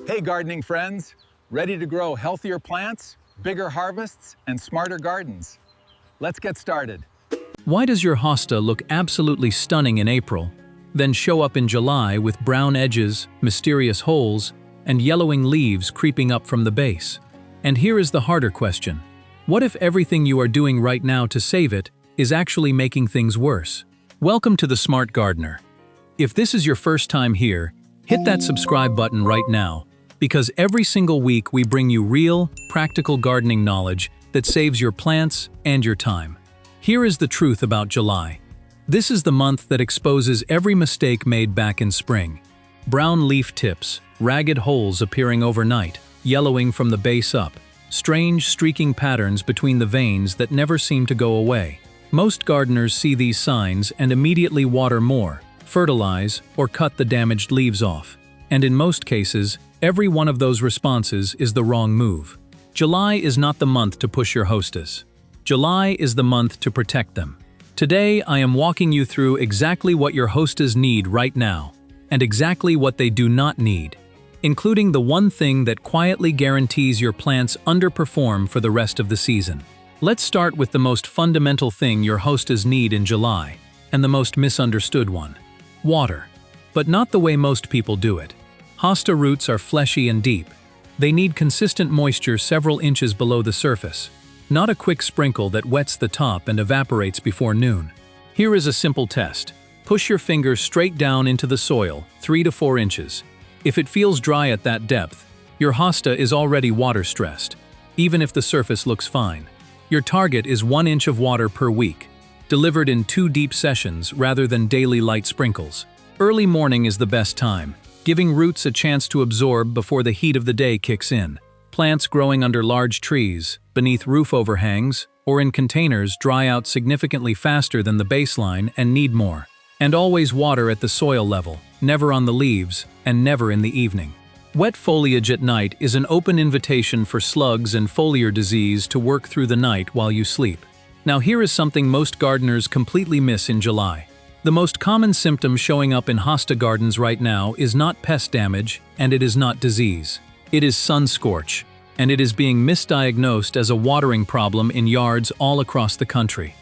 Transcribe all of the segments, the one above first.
Hey gardening friends, ready to grow healthier plants, bigger harvests, and smarter gardens? Let's get started. Why does your hosta look absolutely stunning in April, then show up in July with brown edges, mysterious holes, and yellowing leaves creeping up from the base? And here is the harder question. What if everything you are doing right now to save it is actually making things worse? Welcome to the Smart Gardener. If this is your first time here, hit that subscribe button right now, because every single week we bring you real, practical gardening knowledge that saves your plants and your time. Here is the truth about July. This is the month that exposes every mistake made back in spring. Brown leaf tips, ragged holes appearing overnight, yellowing from the base up, strange streaking patterns between the veins that never seem to go away. Most gardeners see these signs and immediately water more, fertilize, or cut the damaged leaves off. And in most cases, every one of those responses is the wrong move. July is not the month to push your hostas. July is the month to protect them. Today, I am walking you through exactly what your hostas need right now, and exactly what they do not need, including the one thing that quietly guarantees your plants underperform for the rest of the season. Let's start with the most fundamental thing your hostas need in July, and the most misunderstood one: water. But not the way most people do it. Hosta roots are fleshy and deep. They need consistent moisture several inches below the surface, not a quick sprinkle that wets the top and evaporates before noon. Here is a simple test. Push your finger straight down into the soil, 3 to 4 inches. If it feels dry at that depth, your hosta is already water-stressed, even if the surface looks fine. Your target is 1 inch of water per week, delivered in 2 deep sessions rather than daily light sprinkles. Early morning is the best time, giving roots a chance to absorb before the heat of the day kicks in. Plants growing under large trees, beneath roof overhangs, or in containers dry out significantly faster than the baseline and need more. And always water at the soil level, never on the leaves, and never in the evening. Wet foliage at night is an open invitation for slugs and foliar disease to work through the night while you sleep. Now here is something most gardeners completely miss in July. The most common symptom showing up in hosta gardens right now is not pest damage, and it is not disease. It is sun scorch, and it is being misdiagnosed as a watering problem in yards all across the country.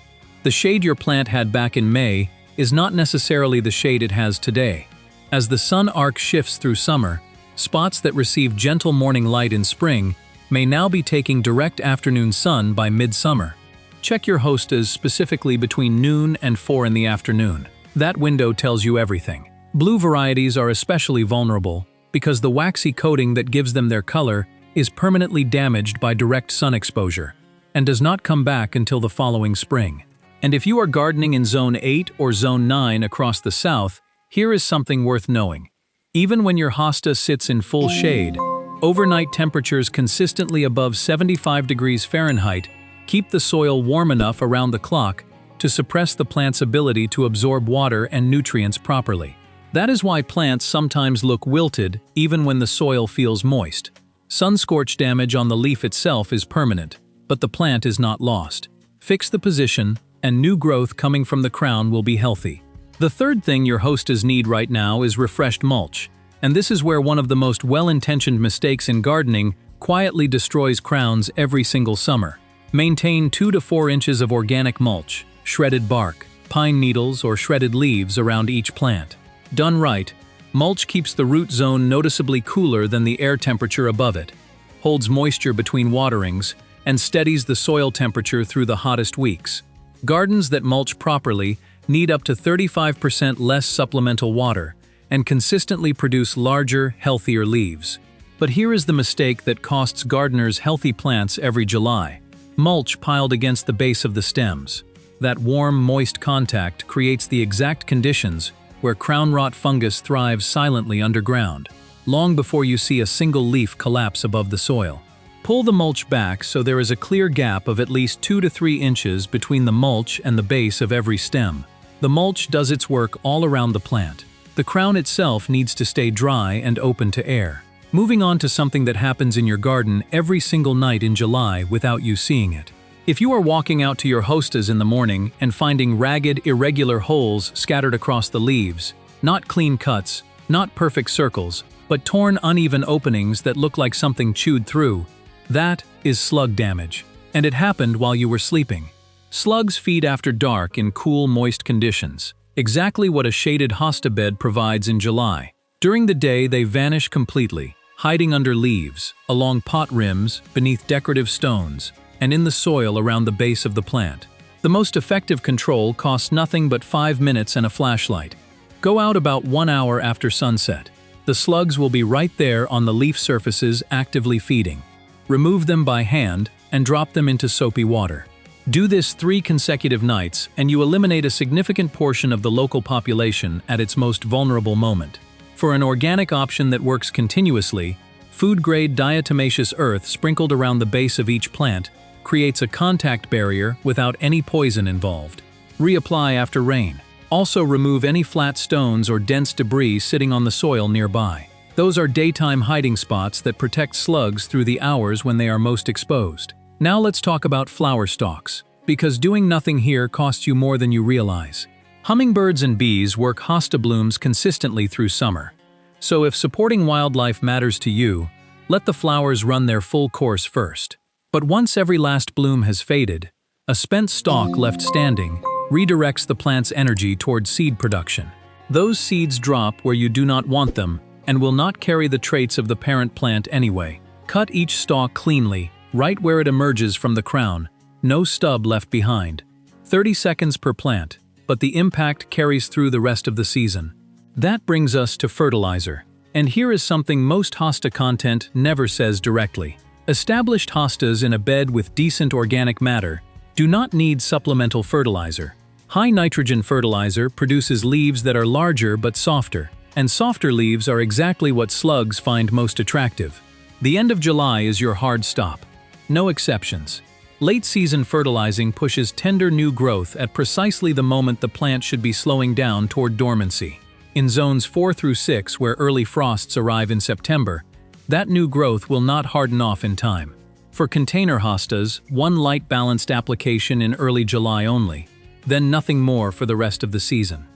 The shade your plant had back in May is not necessarily the shade it has today. As the sun arc shifts through summer, spots that receive gentle morning light in spring may now be taking direct afternoon sun by midsummer. Check your hostas specifically between noon and 4 in the afternoon. That window tells you everything. Blue varieties are especially vulnerable because the waxy coating that gives them their color is permanently damaged by direct sun exposure and does not come back until the following spring. And if you are gardening in Zone 8 or Zone 9 across the south, here is something worth knowing. Even when your hosta sits in full shade, overnight temperatures consistently above 75 degrees Fahrenheit keep the soil warm enough around the clock to suppress the plant's ability to absorb water and nutrients properly. That is why plants sometimes look wilted even when the soil feels moist. Sun scorch damage on the leaf itself is permanent, but the plant is not lost. Fix the position, and new growth coming from the crown will be healthy. The third thing your hostas need right now is refreshed mulch, and this is where one of the most well-intentioned mistakes in gardening quietly destroys crowns every single summer. Maintain 2 to 4 inches of organic mulch, shredded bark, pine needles, or shredded leaves around each plant. Done right, mulch keeps the root zone noticeably cooler than the air temperature above it, holds moisture between waterings, and steadies the soil temperature through the hottest weeks. Gardens that mulch properly need up to 35% less supplemental water and consistently produce larger, healthier leaves. But here is the mistake that costs gardeners healthy plants every July. Mulch piled against the base of the stems. That warm, moist contact creates the exact conditions where crown rot fungus thrives silently underground, long before you see a single leaf collapse above the soil. Pull the mulch back so there is a clear gap of at least 2 to 3 inches between the mulch and the base of every stem. The mulch does its work all around the plant. The crown itself needs to stay dry and open to air. Moving on to something that happens in your garden every single night in July without you seeing it. If you are walking out to your hostas in the morning and finding ragged, irregular holes scattered across the leaves, not clean cuts, not perfect circles, but torn uneven openings that look like something chewed through. That is slug damage. And it happened while you were sleeping. Slugs feed after dark in cool, moist conditions, exactly what a shaded hosta bed provides in July. During the day, they vanish completely, hiding under leaves, along pot rims, beneath decorative stones, and in the soil around the base of the plant. The most effective control costs nothing but 5 minutes and a flashlight. Go out about 1 hour after sunset. The slugs will be right there on the leaf surfaces actively feeding. Remove them by hand and drop them into soapy water. Do this 3 consecutive nights and you eliminate a significant portion of the local population at its most vulnerable moment. For an organic option that works continuously, food-grade diatomaceous earth sprinkled around the base of each plant creates a contact barrier without any poison involved. Reapply after rain. Also remove any flat stones or dense debris sitting on the soil nearby. Those are daytime hiding spots that protect slugs through the hours when they are most exposed. Now let's talk about flower stalks, because doing nothing here costs you more than you realize. Hummingbirds and bees work hosta blooms consistently through summer. So if supporting wildlife matters to you, let the flowers run their full course first. But once every last bloom has faded, a spent stalk left standing redirects the plant's energy toward seed production. Those seeds drop where you do not want them and will not carry the traits of the parent plant anyway. Cut each stalk cleanly, right where it emerges from the crown, no stub left behind. 30 seconds per plant, but the impact carries through the rest of the season. That brings us to fertilizer. And here is something most hosta content never says directly. Established hostas in a bed with decent organic matter do not need supplemental fertilizer. High nitrogen fertilizer produces leaves that are larger but softer, and softer leaves are exactly what slugs find most attractive. The end of July is your hard stop. No exceptions. Late-season fertilizing pushes tender new growth at precisely the moment the plant should be slowing down toward dormancy. In zones 4 through 6, where early frosts arrive in September, that new growth will not harden off in time. For container hostas, one light-balanced application in early July only, then nothing more for the rest of the season.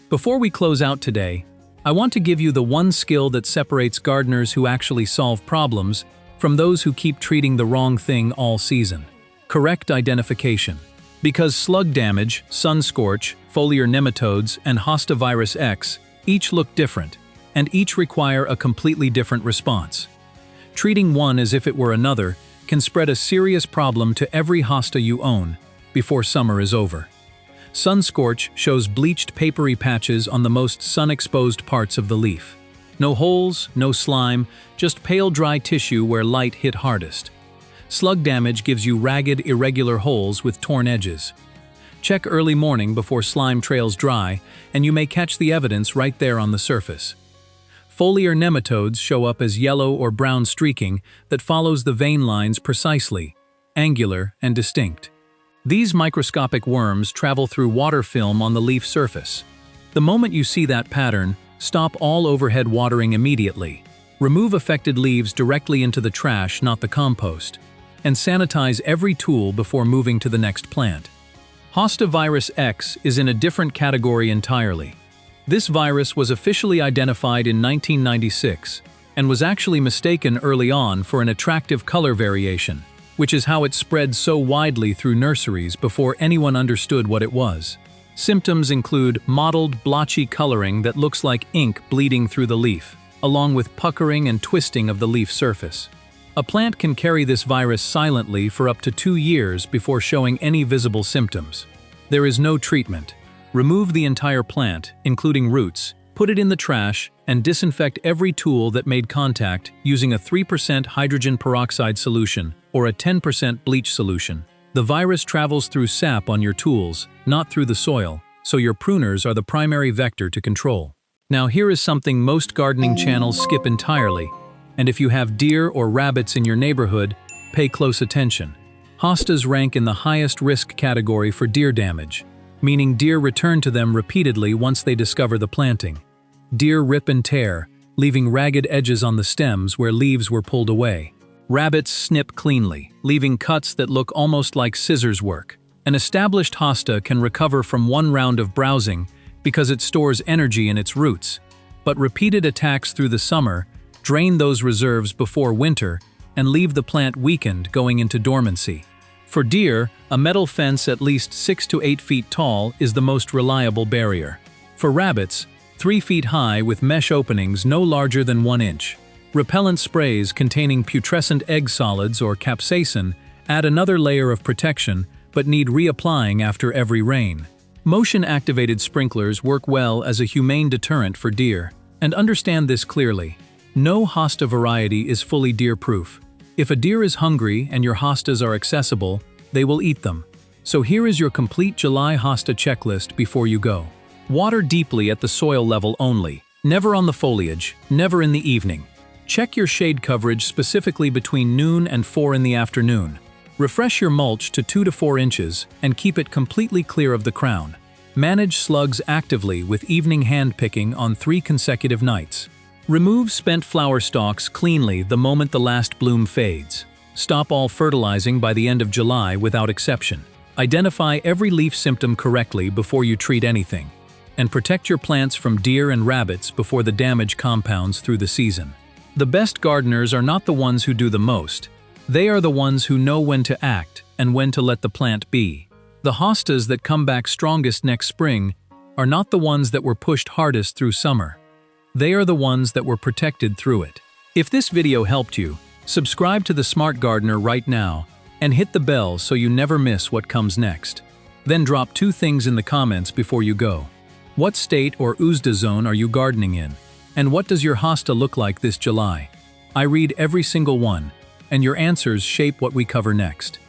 Before we close out today, I want to give you the one skill that separates gardeners who actually solve problems from those who keep treating the wrong thing all season. Correct identification. Because slug damage, sun scorch, foliar nematodes, and Hosta virus X each look different, and each require a completely different response. Treating one as if it were another can spread a serious problem to every hosta you own before summer is over. Sun scorch shows bleached papery patches on the most sun-exposed parts of the leaf. No holes, no slime, just pale dry tissue where light hit hardest. Slug damage gives you ragged, irregular holes with torn edges. Check early morning before slime trails dry, and you may catch the evidence right there on the surface. Foliar nematodes show up as yellow or brown streaking that follows the vein lines precisely, angular and distinct. These microscopic worms travel through water film on the leaf surface. The moment you see that pattern, stop all overhead watering immediately. Remove affected leaves directly into the trash, not the compost, and sanitize every tool before moving to the next plant. Hosta virus X is in a different category entirely. This virus was officially identified in 1996 and was actually mistaken early on for an attractive color variation, which is how it spread so widely through nurseries before anyone understood what it was. Symptoms include mottled, blotchy coloring that looks like ink bleeding through the leaf, along with puckering and twisting of the leaf surface. A plant can carry this virus silently for up to 2 years before showing any visible symptoms. There is no treatment. Remove the entire plant, including roots, put it in the trash, and disinfect every tool that made contact using a 3% hydrogen peroxide solution or a 10% bleach solution. The virus travels through sap on your tools, not through the soil, so your pruners are the primary vector to control. Now here is something most gardening channels skip entirely, and if you have deer or rabbits in your neighborhood, pay close attention. Hostas rank in the highest risk category for deer damage, meaning deer return to them repeatedly once they discover the planting. Deer rip and tear, leaving ragged edges on the stems where leaves were pulled away. Rabbits snip cleanly, leaving cuts that look almost like scissors work. An established hosta can recover from one round of browsing because it stores energy in its roots, but repeated attacks through the summer Drain those reserves before winter and leave the plant weakened going into dormancy. For deer, a metal fence at least 6 to 8 feet tall is the most reliable barrier. For rabbits, 3 feet high with mesh openings no larger than 1 inch. Repellent sprays containing putrescent egg solids or capsaicin add another layer of protection but need reapplying after every rain. Motion-activated sprinklers work well as a humane deterrent for deer, and understand this clearly. No Hosta variety is fully deer-proof. If a deer is hungry and your hostas are accessible, they will eat them. So here is your complete July hosta checklist before you go. Water deeply at the soil level only, never on the foliage, never in the evening. Check your shade coverage specifically between noon and 4 in the afternoon. Refresh your mulch to 2 to 4 inches and keep it completely clear of the crown. Manage slugs actively with evening hand picking on 3 consecutive nights. Remove spent flower stalks cleanly the moment the last bloom fades. Stop all fertilizing by the end of July without exception. Identify every leaf symptom correctly before you treat anything. And protect your plants from deer and rabbits before the damage compounds through the season. The best gardeners are not the ones who do the most. They are the ones who know when to act and when to let the plant be. The hostas that come back strongest next spring are not the ones that were pushed hardest through summer. They are the ones that were protected through it. If this video helped you, subscribe to The Smart Gardener right now and hit the bell so you never miss what comes next. Then drop 2 things in the comments before you go. What state or USDA zone are you gardening in? And what does your hosta look like this July? I read every single one, and your answers shape what we cover next.